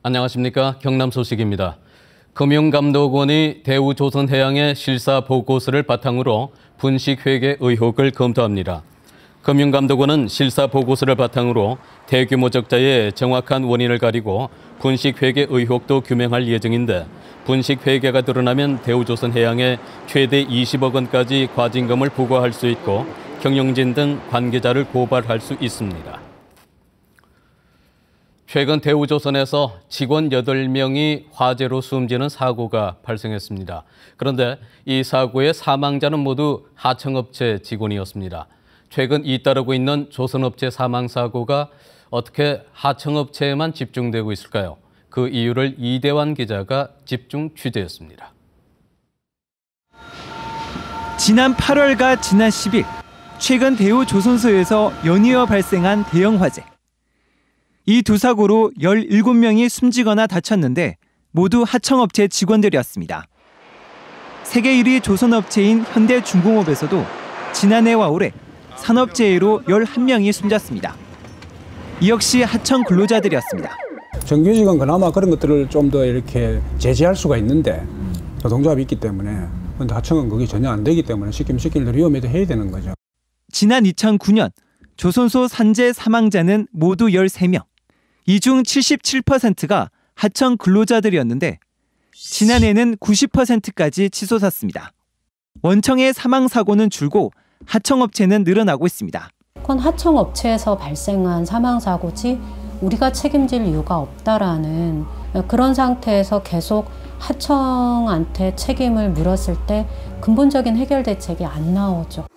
안녕하십니까. 경남 소식입니다. 금융감독원이 대우조선해양의 실사 보고서를 바탕으로 분식회계 의혹을 검토합니다. 금융감독원은 실사 보고서를 바탕으로 대규모 적자의 정확한 원인을 가리고 분식회계 의혹도 규명할 예정인데, 분식회계가 드러나면 대우조선해양에 최대 20억 원까지 과징금을 부과할 수 있고 경영진 등 관계자를 고발할 수 있습니다. 최근 대우조선에서 직원 8명이 화재로 숨지는 사고가 발생했습니다. 그런데 이 사고의 사망자는 모두 하청업체 직원이었습니다. 최근 잇따르고 있는 조선업체 사망사고가 어떻게 하청업체에만 집중되고 있을까요? 그 이유를 이대환 기자가 집중 취재했습니다. 지난 8월과 지난 10일, 최근 대우조선소에서 연이어 발생한 대형 화재. 이 두 사고로 17명이 숨지거나 다쳤는데 모두 하청업체 직원들이었습니다. 세계 1위 조선업체인 현대중공업에서도 지난해와 올해 산업재해로 11명이 숨졌습니다. 이 역시 하청 근로자들이었습니다. 정규직은 그나마 그런 것들을 좀 더 이렇게 제재할 수가 있는데 노동조합이 있기 때문에, 근데 하청은 그게 전혀 안 되기 때문에 시키면 시킬 대로 위험해도 해야 되는 거죠. 지난 2009년 조선소 산재 사망자는 모두 13명. 이 중 77%가 하청 근로자들이었는데 지난해는 90%까지 치솟았습니다. 원청의 사망 사고는 줄고 하청업체는 늘어나고 있습니다. 그건 하청업체에서 발생한 사망 사고지 우리가 책임질 이유가 없다라는 그런 상태에서 계속 하청한테 책임을 물었을 때 근본적인 해결 대책이 안 나오죠.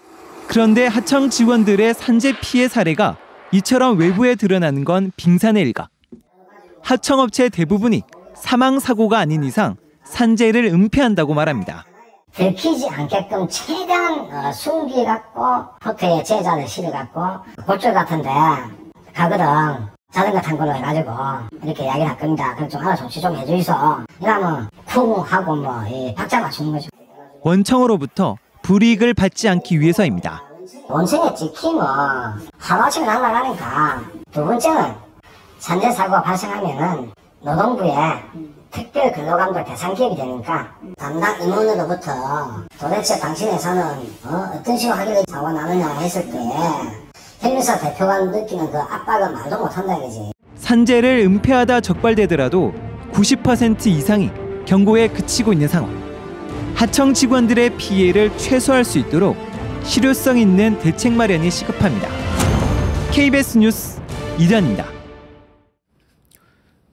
그런데 하청 직원들의 산재 피해 사례가 이처럼 외부에 드러나는 건 빙산의 일각. 하청업체 대부분이 사망 사고가 아닌 이상 산재를 은폐한다고 말합니다. 들키지 않게끔 최대한 숨기갖고 호텔에 제자를 실어갖고 골절 같은데 가거든. 자전거 탄 걸로 해가지고 이렇게 이야기를 할 겁니다. 그럼 좀 알아 조치 좀 해주이소. 이러면 쿵 하고 뭐 박자 맞추는 거죠. 원청으로부터 불이익을 받지 않기 위해서입니다. 원청에 찍히면 하루아침에 날아가니까, 두 번째는 산재 사고가 발생하면은 노동부에 특별 근로감독 대상 기업이 되니까 담당 임원으로부터 도대체 당신 회사는 어떤 식으로 하길래 사고가 나느냐 했을 때 헬리사 대표가 느끼는 그 압박은 말도 못한다는 거지. 산재를 은폐하다 적발되더라도 90% 이상이 경고에 그치고 있는 상황. 하청 직원들의 피해를 최소화할 수 있도록 실효성 있는 대책 마련이 시급합니다. KBS 뉴스 이대환입니다.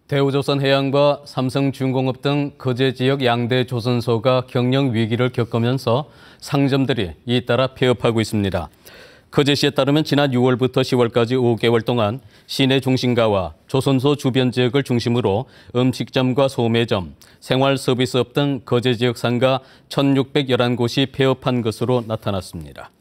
대우조선해양과 삼성중공업 등 거제 지역 양대 조선소가 경영 위기를 겪으면서 상점들이 잇따라 폐업하고 있습니다. 거제시에 따르면 지난 6월부터 10월까지 5개월 동안 시내 중심가와 조선소 주변 지역을 중심으로 음식점과 소매점, 생활서비스업 등 거제 지역 상가 1,611곳이 폐업한 것으로 나타났습니다.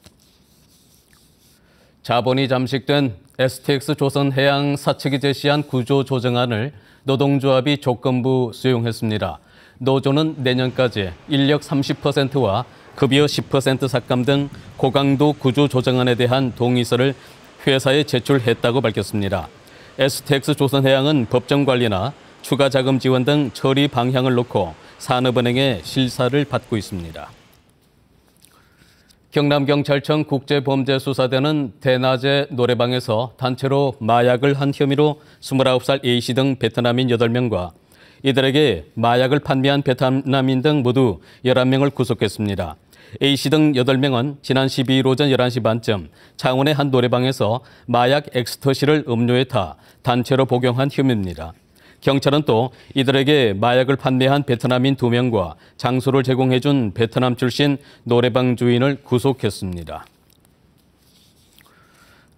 자본이 잠식된 STX 조선해양 사측이 제시한 구조조정안을 노동조합이 조건부 수용했습니다. 노조는 내년까지 인력 30%와 급여 10% 삭감 등 고강도 구조조정안에 대한 동의서를 회사에 제출했다고 밝혔습니다. STX 조선해양은 법정 관리나 추가 자금 지원 등 처리 방향을 놓고 산업은행의 실사를 받고 있습니다. 경남경찰청 국제범죄수사대는 대낮에 노래방에서 단체로 마약을 한 혐의로 29살 A씨 등 베트남인 8명과 이들에게 마약을 판매한 베트남인 등 모두 11명을 구속했습니다. A씨 등 8명은 지난 12일 오전 11시 반쯤 창원의 한 노래방에서 마약 엑스터시를 음료에 타 단체로 복용한 혐의입니다. 경찰은 또 이들에게 마약을 판매한 베트남인 2명과 장소를 제공해준 베트남 출신 노래방 주인을 구속했습니다.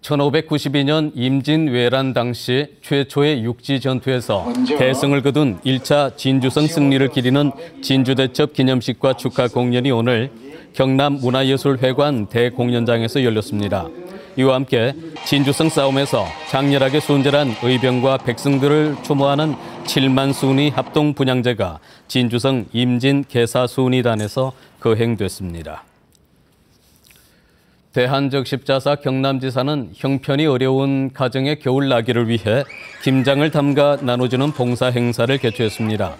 1592년 임진왜란 당시 최초의 육지 전투에서 대승을 거둔 1차 진주성 승리를 기리는 진주대첩 기념식과 축하 공연이 오늘 경남문화예술회관 대공연장에서 열렸습니다. 이와 함께 진주성 싸움에서 장렬하게 순절한 의병과 백성들을 추모하는 7만 순위 합동 분향제가 진주성 임진 개사 순위단에서 거행됐습니다. 대한적십자사 경남지사는 형편이 어려운 가정의 겨울 나기를 위해 김장을 담가 나눠주는 봉사 행사를 개최했습니다.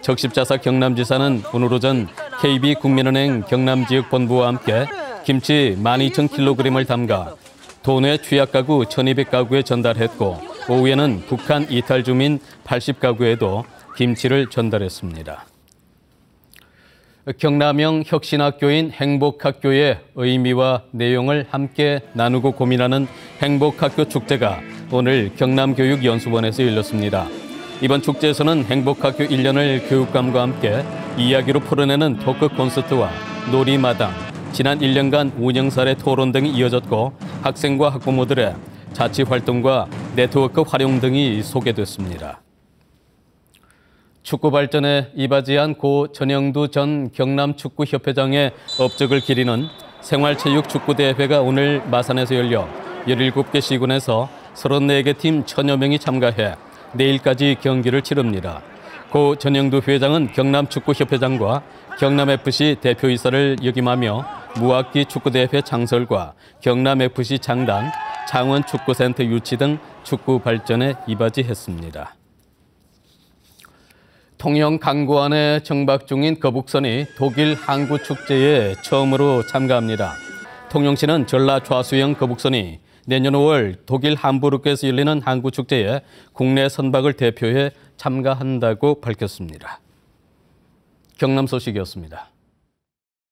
적십자사 경남지사는 오늘 오전 KB국민은행 경남지역본부와 함께 김치 12,000kg을 담가 도내 취약가구 1,200가구에 전달했고 오후에는 북한 이탈 주민 80가구에도 김치를 전달했습니다. 경남형 혁신학교인 행복학교의 의미와 내용을 함께 나누고 고민하는 행복학교 축제가 오늘 경남교육연수원에서 열렸습니다. 이번 축제에서는 행복학교 1년을 교육감과 함께 이야기로 풀어내는 토크 콘서트와 놀이마당, 지난 1년간 운영사례 토론 등이 이어졌고 학생과 학부모들의 자치활동과 네트워크 활용 등이 소개됐습니다. 축구 발전에 이바지한 고 전영두 전 경남축구협회장의 업적을 기리는 생활체육축구대회가 오늘 마산에서 열려 17개 시군에서 34개 팀 1,000여 명이 참가해 내일까지 경기를 치릅니다. 고 전영두 회장은 경남축구협회장과 경남FC 대표이사를 역임하며 무학기 축구대회 창설과 경남FC 창단, 창원축구센터 유치 등 축구 발전에 이바지했습니다. 통영 강구안에 정박 중인 거북선이 독일 항구축제에 처음으로 참가합니다. 통영시는 전라 좌수형 거북선이 내년 5월 독일 함부르크에서 열리는 항구축제에 국내 선박을 대표해 참가한다고 밝혔습니다. 경남 소식이었습니다.